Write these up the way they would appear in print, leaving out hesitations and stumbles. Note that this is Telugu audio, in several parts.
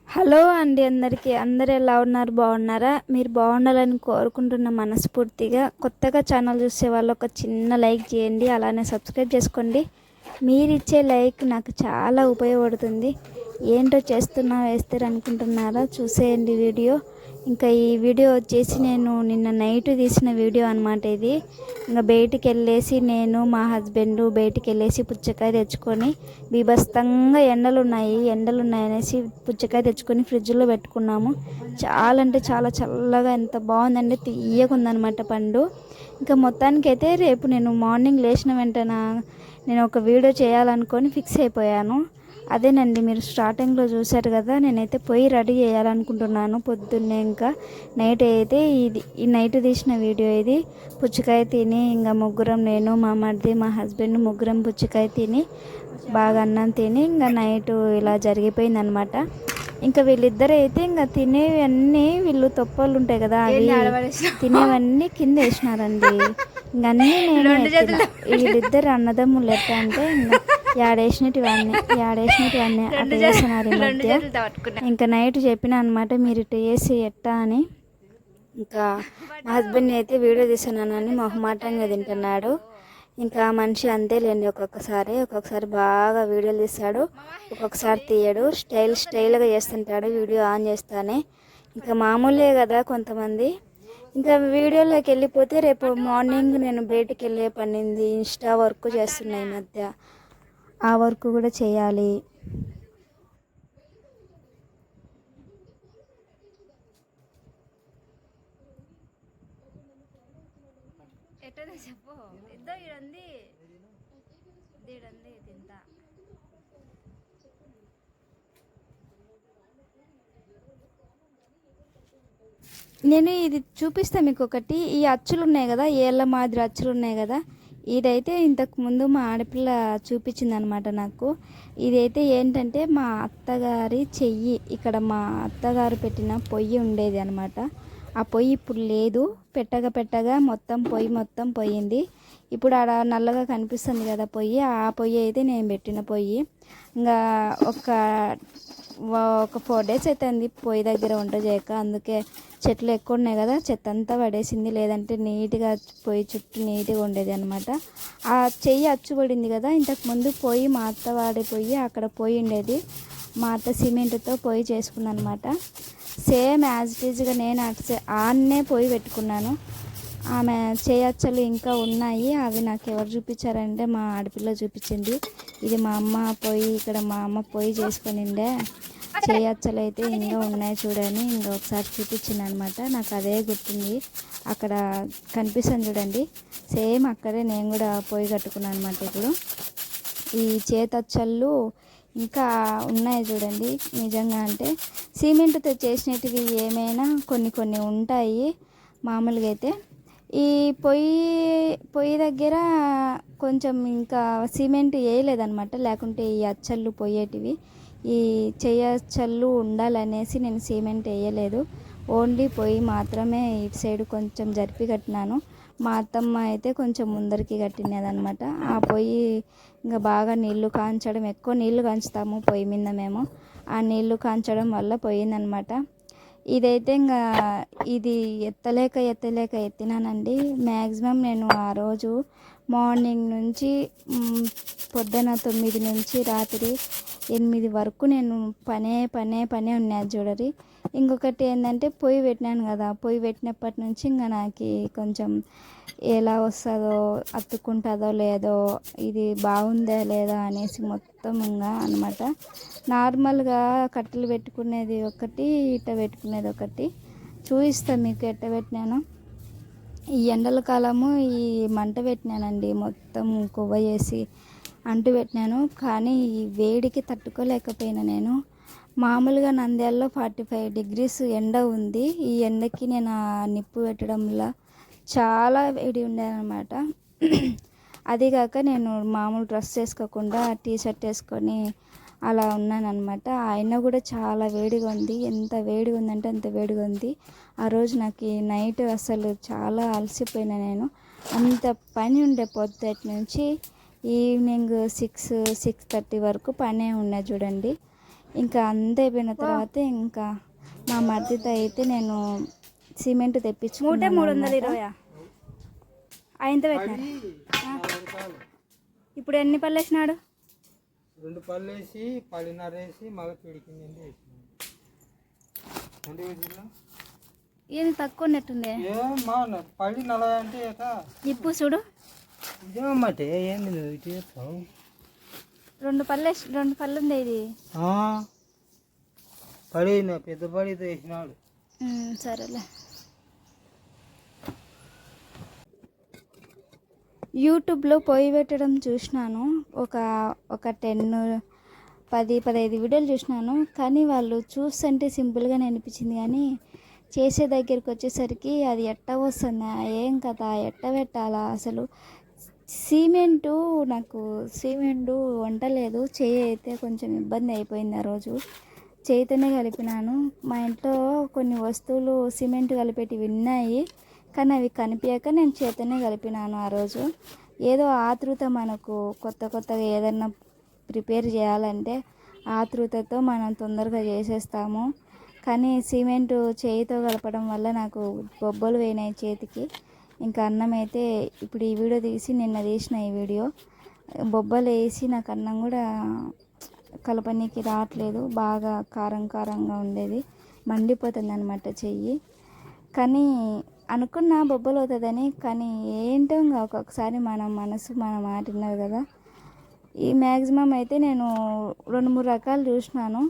హలో అండి అందరికీ. అందరూ ఎలా ఉన్నారు? బాగున్నారా? మీరు బాగుండాలని కోరుకుంటున్న మనస్ఫూర్తిగా. కొత్తగా ఛానల్ చూసే వాళ్ళు ఒక చిన్న లైక్ చేయండి, అలానే సబ్స్క్రైబ్ చేసుకోండి. మీరిచ్చే లైక్ నాకు చాలా ఉపయోగపడుతుంది. ఏంటో చేస్తున్నా వేస్తారు అనుకుంటున్నారా? చూసేయండి వీడియో. ఇంకా ఈ వీడియో వచ్చేసి నేను నిన్న నైట్ తీసిన వీడియో అనమాట ఇది. ఇంకా బయటికి వెళ్ళేసి నేను మా హస్బెండ్ బయటికి వెళ్ళేసి పుచ్చకాయ తెచ్చుకొని, బీభత్సంగా ఎండలు ఉన్నాయనేసి పుచ్చకాయ తెచ్చుకొని ఫ్రిడ్జ్లో పెట్టుకున్నాము. చాలా అంటే చాలా చల్లగా ఎంత బాగుందండి, తీయగా ఉందన్నమాట పండు. ఇంకా మొత్తానికైతే రేపు నేను మార్నింగ్ లేచిన వెంటనే నేను ఒక వీడియో చేయాలనుకొని ఫిక్స్ అయిపోయాను. అదేనండి, మీరు స్టార్టింగ్లో చూశారు కదా, నేనైతే పొయ్యి రెడీ చేయాలనుకుంటున్నాను పొద్దున్నే. ఇంకా నైట్ అయితే ఈ నైట్ తీసిన వీడియో ఇది. పుచ్చకాయ తిని ఇంకా ముగ్గురం, నేను మా మరిది మా హస్బెండ్ ముగ్గురం పుచ్చకాయ తిని బాగా అన్నం తిని ఇంకా నైట్ ఇలా జరిగిపోయిందనమాట. ఇంకా వీళ్ళిద్దరు అయితే ఇంకా తినేవన్నీ, వీళ్ళు తొప్పలు ఉంటాయి కదా అవి తినేవన్నీ కింద వేసినారండి. ఇంక అన్నీ నేనే ఎత్తిన. వీళ్ళిద్దరు అన్నదమ్ములు ఎట్లా అంటే ఇంకా యాడేసినటివన్నీ అట్లా చేస్తున్నారు ఈ మధ్య. ఇంకా నైట్ చెప్పిన అనమాట, మీరు ఇట్లా చేసి ఎట్టా అని. ఇంకా మా హస్బెండ్ అయితే వీడియో తీస్తున్నానని మొహమాటంగా తింటున్నాడు. ఇంకా మనిషి అంతేలేండి, ఒక్కొక్కసారి బాగా వీడియోలు తీస్తాడు, ఒక్కొక్కసారి తీయడు. స్టైల్గా చేస్తుంటాడు వీడియో ఆన్ చేస్తానే. ఇంకా మామూలే కదా కొంతమంది. ఇంకా వీడియోలోకి వెళ్ళిపోతే, రేపు మార్నింగ్ నేను బయటికి వెళ్ళే పనింది, ఇన్స్టా వర్క్ చేస్తున్నాయి ఈ మధ్య. ఆ వర్క్ కూడా చేయాలి. చెప్పు ఇద్దో ఈడంది తింటా. నేను ఇది చూపిస్తాను మీకు ఒకటి. ఈ అచ్చులు ఉన్నాయి కదా, ఏళ్ళ మాదిరి అచ్చులు ఉన్నాయి కదా, ఇదైతే ఇంతకు ముందు మా ఆడపిల్ల చూపించింది అనమాట నాకు. ఇదైతే ఏంటంటే మా అత్తగారి చెయ్యి, ఇక్కడ మా అత్తగారు పెట్టిన పొయ్యి ఉండేది అనమాట. ఆ పొయ్యి ఇప్పుడు లేదు. పెట్టగా పొయ్యి మొత్తం పోయింది. ఇప్పుడు ఆడ నల్లగా కనిపిస్తుంది కదా పొయ్యి, ఆ పొయ్యి అయితే నేను పెట్టిన పొయ్యి. ఇంకా ఒక 4 days అవుతుంది పొయ్యి దగ్గర వంట చేయక. అందుకే చెట్లు ఎక్కువ ఉన్నాయి కదా, చెత్త అంతా పడేసింది, లేదంటే నీట్గా పొయ్యి చుట్టూ నీట్గా ఉండేది అనమాట. ఆ చెయ్యి అచ్చుపడింది కదా, ఇంతకుముందు పొయ్యి మా అత్త వాడే పొయ్యి, అక్కడ పొయ్యి ఉండేది. మా అత్త సిమెంట్తో పొయ్యి చేసుకుందనమాట. సేమ్ యాజ్ ఇట్ ఈజ్గా నేను ఆన్నే పొయ్యి పెట్టుకున్నాను. ఆమె చేయచ్చలు ఇంకా ఉన్నాయి. అవి నాకు ఎవరు చూపించారంటే మా ఆడపిల్ల చూపించింది. ఇది మా అమ్మ పొయ్యి, ఇక్కడ మా అమ్మ పొయ్యి చేసుకునిండే చేయచ్చలు అయితే ఇంకా ఉన్నాయి చూడని ఇంకా ఒకసారి చూపించింది అనమాట. నాకు అదే గుర్తుంది. అక్కడ కనిపిస్తుంది చూడండి, సేమ్ అక్కడే నేను కూడా పొయ్యి కట్టుకున్నాను అనమాట. ఇప్పుడు ఈ చేతచ్చళ్ళు ఇంకా ఉన్నాయి చూడండి. నిజంగా అంటే సిమెంట్తో చేసినవి ఏమైనా కొన్ని ఉంటాయి. మామూలుగా అయితే ఈ పొయ్యి దగ్గర కొంచెం ఇంకా సిమెంట్ వేయలేదన్నమాట, లేకుంటే ఈ అచ్చళ్ళు పోయేటివి. ఈ చెయ్యచ్చళ్ళు ఉండాలనేసి నేను సిమెంట్ వేయలేదు, ఓన్లీ పొయ్యి మాత్రమే ఇటు సైడ్ కొంచెం జరిపి కట్టినాను. మా అత్తమ్మ అయితే కొంచెం ముందరికి కట్టినదనమాట. ఆ పొయ్యి ఇంకా బాగా నీళ్లు కాంచడం, ఎక్కువ నీళ్లు కాంచుతాము పొయ్యి మీద మేము. ఆ నీళ్లు కాంచడం వల్ల పోయిందనమాట. ఇదైతే ఇంకా ఇది ఎత్తలేక ఎత్తినానండి. మ్యాక్సిమం నేను ఆ రోజు మార్నింగ్ నుంచి పొద్దున 9 నుంచి రాత్రి 8 వరకు నేను పనే ఉన్నది చూడరి. ఇంకొకటి ఏంటంటే పొయ్యి పెట్టినాను కదా, పొయ్యి పెట్టినప్పటి నుంచి ఇంకా నాకు కొంచెం ఎలా వస్తుందో, అతుక్కుంటుందో లేదో, ఇది బాగుందా లేదా అనేసి మొత్తం ఇంకా అనమాట. నార్మల్గా కట్టెలు పెట్టుకునేది ఒకటి, ఇట్ట పెట్టుకునేది ఒకటి. చూపిస్తాను మీకు ఎట్ట పెట్టినాను. ఈ ఎండల కాలము ఈ మంట పెట్టినానండి, మొత్తం కొవ్వ చేసి అంటు పెట్టినాను. కానీ ఈ వేడికి తట్టుకోలేకపోయినా నేను. మామూలుగా నంద్యాలలో 45 degrees ఎండ ఉంది. ఈ ఎండకి నేను ఆ నిప్పు పెట్టడంలో చాలా వేడి ఉండేదన్నమాట. అదిగాక నేను మామూలు డ్రెస్ వేసుకోకుండా టీ షర్ట్ వేసుకొని అలా ఉన్నానన్నమాట. అయినా కూడా చాలా వేడిగా ఉంది. ఎంత వేడిగా ఉందంటే అంత వేడిగా ఉంది. ఆ రోజు నాకు ఈ నైట్ అసలు చాలా అలసిపోయినా నేను. అంత పని ఉండే పొద్దుటి నుంచి ఈవినింగ్ 6-6:30 వరకు పనే ఉన్నది చూడండి. ఇంకా అంత అయిపోయిన తర్వాత ఇంకా మా మరిదితో అయితే నేను సిమెంట్ తెప్పించుకున్నాను. 320 ఆయనతో పెట్టినారు. ఇప్పుడు ఎన్ని పళ్ళు వేసినాడు? 2 పళ్ళు వేసి 10.5 వేసి మగ పిడికింది. ఏం తక్కువ ఉన్నట్టుంది. పళ్ళు 40 అంటే ఇప్పుడు చూడు ఇదేమటే ఏంది నువ్వు ఇటు చెప్తావు. 2 పళ్ళు ఉంది ఇది. పడి పెద్ద పడితో వేసినాడు. సరేలే. యూట్యూబ్లో పొయ్యి పెట్టడం చూసినాను. ఒక 10-15 వీడియోలు చూసినాను. కానీ వాళ్ళు చూస్తుంటే సింపుల్గానే అనిపించింది, కానీ చేసే దగ్గరికి వచ్చేసరికి అది ఎట్ట వస్తుందా, ఏం కథ, ఎట్ట పెట్టాలా అసలు. నాకు సిమెంటు వంటలేదు. చేయి అయితే కొంచెం ఇబ్బంది అయిపోయింది ఆ రోజు. చేయితోనే కలిపినాను. మా ఇంట్లో కొన్ని వస్తువులు సిమెంట్ కలిపేటివి ఉన్నాయి, కానీ అవి కనిపించక నేను చేతనే కలిపినాను ఆ రోజు. ఏదో ఆతృత, మనకు కొత్తగా ఏదన్నా ప్రిపేర్ చేయాలంటే ఆతృతతో మనం తొందరగా చేసేస్తాము. కానీ సిమెంటు చేయితో కలపడం వల్ల నాకు బొబ్బలు పోయినాయి చేతికి. ఇంకా అన్నం అయితే ఇప్పుడు ఈ వీడియో తీసి నిన్న తీసిన ఈ వీడియో బొబ్బలు వేసి నాకు అన్నం కూడా కలపనీకి రావట్లేదు. బాగా కారంగా ఉండేది, మండిపోతుంది అనమాట చెయ్యి. కానీ అనుకున్న బొబ్బలు అవుతుందని, కానీ ఏంటో ఇంకా ఒక్కొక్కసారి మన మనసు మన మాట విన్నారు కదా. ఈ మ్యాక్సిమం అయితే నేను 2-3 రకాలు చూసినాను,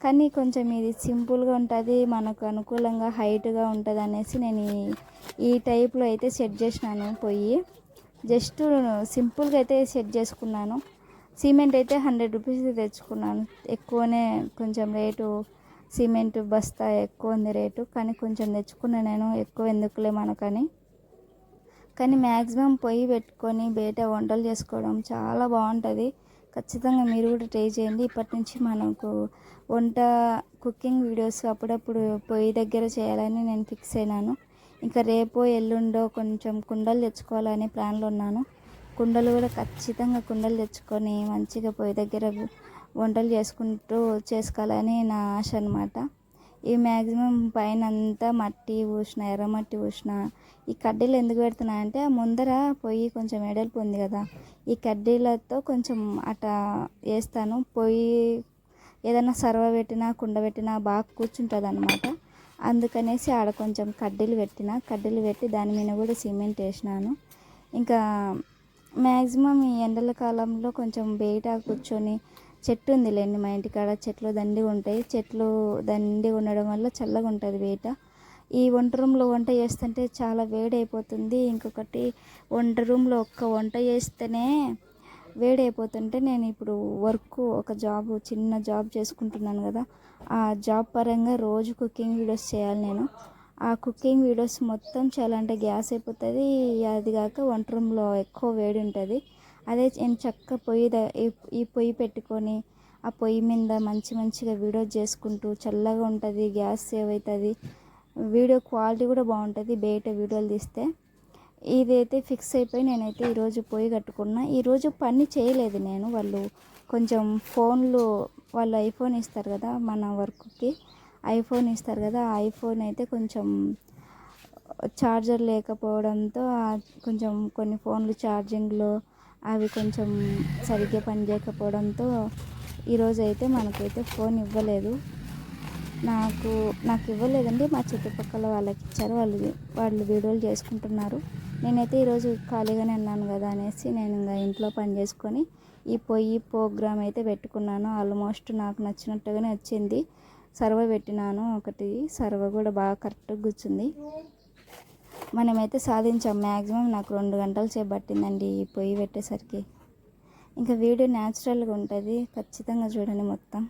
కానీ కొంచెం ఇది సింపుల్గా ఉంటుంది, మనకు అనుకూలంగా హైట్గా ఉంటుంది అనేసి నేను ఈ టైప్లో అయితే సెట్ చేసినాను. పొయ్యి జస్ట్ సింపుల్గా అయితే సెట్ చేసుకున్నాను. సిమెంట్ అయితే 100 రూపీస్ తెచ్చుకున్నాను. ఎక్కువనే కొంచెం రేటు, సిమెంట్ బస్తా ఎక్కువ ఉంది రేటు, కానీ కొంచెం తెచ్చుకున్నాను నేను. ఎక్కువ ఎందుకులే మనకని. కానీ మ్యాక్సిమం పొయ్యి పెట్టుకొని బయట వంటలు చేసుకోవడం చాలా బాగుంటుంది. ఖచ్చితంగా మీరు కూడా ట్రై చేయండి. ఇప్పటి నుంచి మనకు కుకింగ్ వీడియోస్ అప్పుడప్పుడు పొయ్యి దగ్గర చేయాలని నేను ఫిక్స్ అయినాను. ఇంకా రేపో ఎల్లుండో కొంచెం కుండలు తెచ్చుకోవాలని ప్లాన్లో ఉన్నాను. కుండలు కూడా ఖచ్చితంగా కుండలు తెచ్చుకొని మంచిగా పొయ్యి దగ్గర వంటలు చేసుకోవాలని నా ఆశ అనమాట. ఈ మ్యాక్సిమం పైన అంతా మట్టి పూసిన, ఎర్రమట్టి పూసిన. ఈ కడ్డీలు ఎందుకు పెడుతున్నా అంటే ఆ ముందర పొయ్యి కొంచెం ఎడల్పు ఉంది కదా, ఈ కడ్డీలతో కొంచెం అట్లా వేస్తాను. పొయ్యి ఏదైనా సర్వ పెట్టినా కుండ పెట్టినా బాగా కూర్చుంటుంది అనమాట. అందుకనేసి ఆడ కొంచెం కడ్డీలు పెట్టి దాని మీద కూడా సిమెంట్ వేసినాను. ఇంకా మ్యాక్సిమం ఈ ఎండల కాలంలో కొంచెం బయట కూర్చొని, చెట్టు ఉందిలేండి మా ఇంటికాడ, చెట్లు దండిగా ఉంటాయి. చెట్లు దండిగా ఉండడం వల్ల చల్లగా ఉంటుంది బయట. ఈ వంట రూమ్లో వంట చేస్తుంటే చాలా వేడి అయిపోతుంది. ఇంకొకటి వంట రూమ్లో వంట చేస్తేనే వేడి అయిపోతుంటే, నేను ఇప్పుడు ఒక చిన్న జాబ్ చేసుకుంటున్నాను కదా, ఆ జాబ్ పరంగా రోజు కుకింగ్ వీడియోస్ చేయాలి నేను. ఆ కుకింగ్ వీడియోస్ మొత్తం చేయాలంటే గ్యాస్ అయిపోతుంది. అది కాక వంట రూమ్లో ఎక్కువ వేడి ఉంటుంది. అదే నేను చక్కగా ఈ పొయ్యి పెట్టుకొని ఆ పొయ్యి మీద మంచిగా వీడియో చేసుకుంటూ చల్లగా ఉంటుంది, గ్యాస్ సేవ్ అవుతుంది, వీడియో క్వాలిటీ కూడా బాగుంటుంది బయట వీడియోలు తీస్తే. ఇదైతే ఫిక్స్ అయిపోయి నేనైతే ఈరోజు పొయ్యి కట్టుకున్నా. ఈరోజు పని చేయలేదు నేను. వాళ్ళు కొంచెం వాళ్ళు ఐఫోన్ ఇస్తారు కదా మన వర్క్కి, ఐఫోన్ ఇస్తారు కదా, ఆ ఐఫోన్ అయితే కొంచెం ఛార్జర్ లేకపోవడంతో కొంచెం కొన్ని ఫోన్లు ఛార్జింగ్లో అవి కొంచెం సరిగ్గా పనిచేయకపోవడంతో ఈరోజు అయితే మనకైతే ఫోన్ ఇవ్వలేదు. నాకు ఇవ్వలేదండి, మా చుట్టుపక్కల వాళ్ళకి ఇచ్చారు. వాళ్ళు వీడియోలు చేసుకుంటున్నారు. నేనైతే ఈరోజు ఖాళీగానే ఉన్నాను కదా అనేసి నేను ఇంకా ఇంట్లో పని చేసుకొని ఈ పొయ్యి ప్రోగ్రామ్ అయితే పెట్టుకున్నాను. ఆల్మోస్ట్ నాకు నచ్చినట్టుగానే వచ్చింది. సర్వ పెట్టినాను, ఒకటి సర్వ కూడా బాగా కరెక్ట్గా కూర్చుంది. మనమైతే సాధించాం. మ్యాక్సిమం నాకు 2 గంటల సేపు పట్టిందండి ఈ పొయ్యి పెట్టేసరికి. ఇంకా వీడియో న్యాచురల్గా ఉంటుంది, ఖచ్చితంగా చూడండి మొత్తం.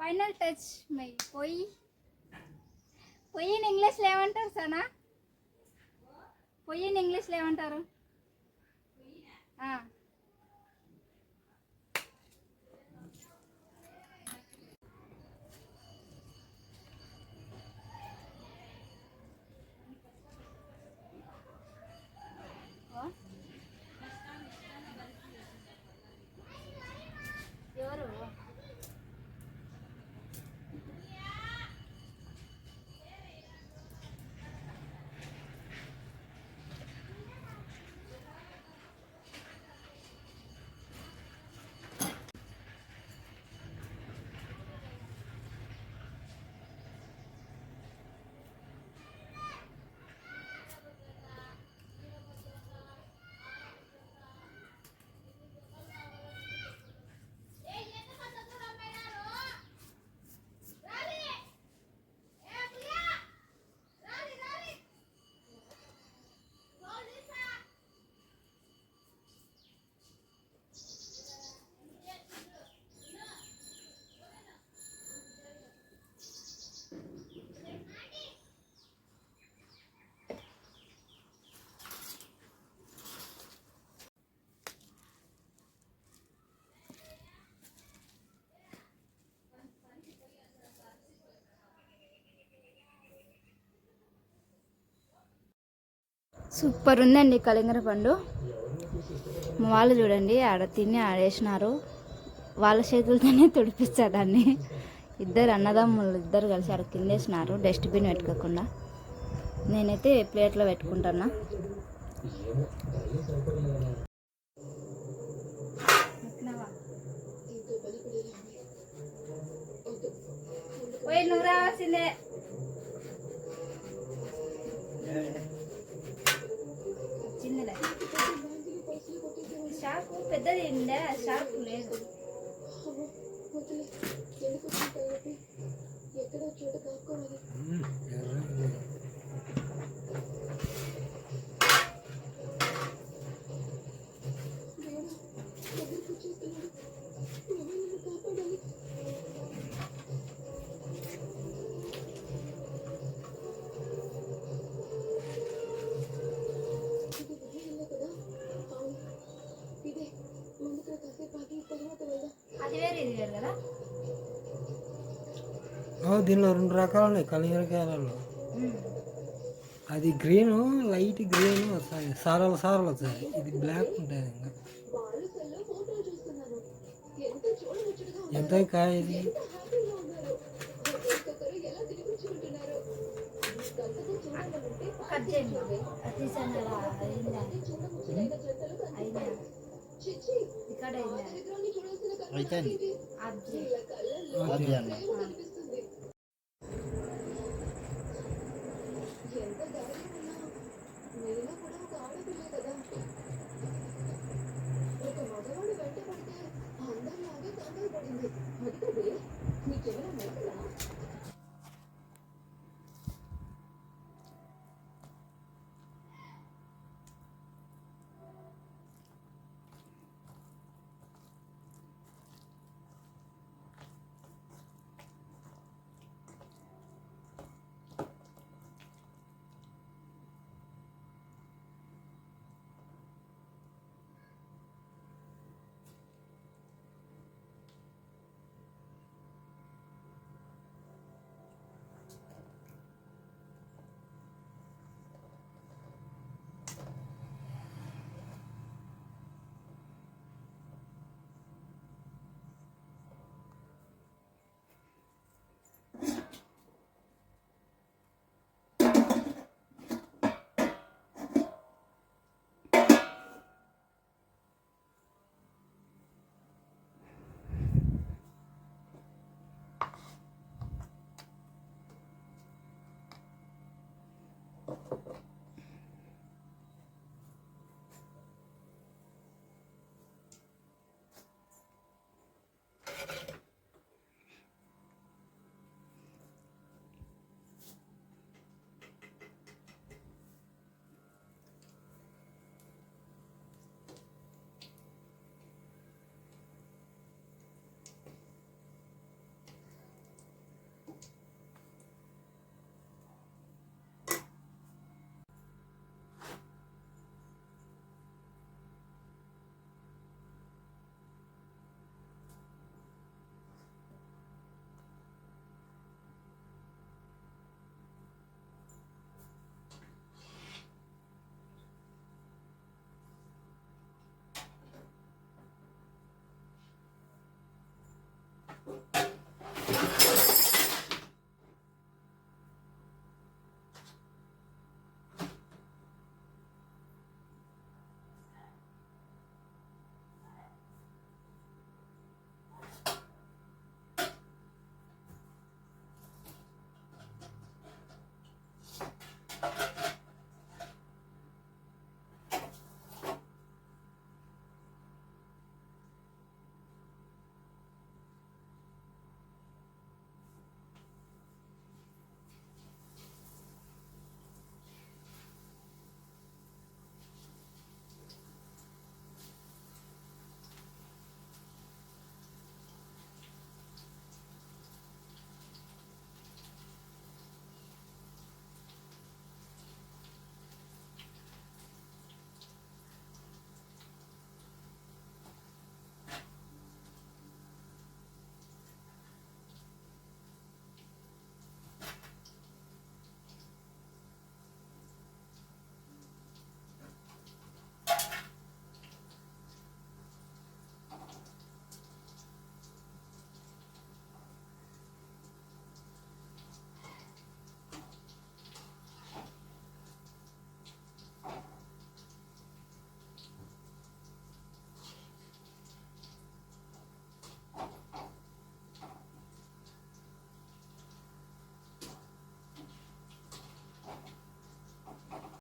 ఫైనల్ టచ్ మై పొయ్యి. పొయ్యిని ఇంగ్లీష్లో ఏమంటారు సనా? పొయ్యిని ఇంగ్లీష్లో ఏమంటారు? ఎవరు? సూపర్ ఉందండి కలింగర పండు. మా వాళ్ళు చూడండి ఆడ తిని ఆడేసినారు. వాళ్ళ చేతులతోనే తుడిపిస్తారు దాన్ని. ఇద్దరు అన్నదమ్ములు ఇద్దరు కలిసి ఆడ కిందేసినారు డస్ట్బిన్ పెట్టుకోకుండా. నేనైతే ప్లేట్లో పెట్టుకుంటున్నా. పోయి నువ్వు రావాల్సిందే. చిన్నదే షార్ప్ పెద్దది ఉండే, షార్ప్ లేదు. అది వేరే ఇది వేరు కదా. దీనిలో 2 రకాలు ఉన్నాయి కలింగరకాయలలో. అది గ్రీన్, లైట్ గ్రీన్ వస్తాయి, సారాలు సారాలు వస్తాయి. ఇది బ్లాక్ ఉంటుంది. ఇంకా ఎంత కాయ ఇది? కట్ చేయండి. ఇక్కడ అయితే అది అన్న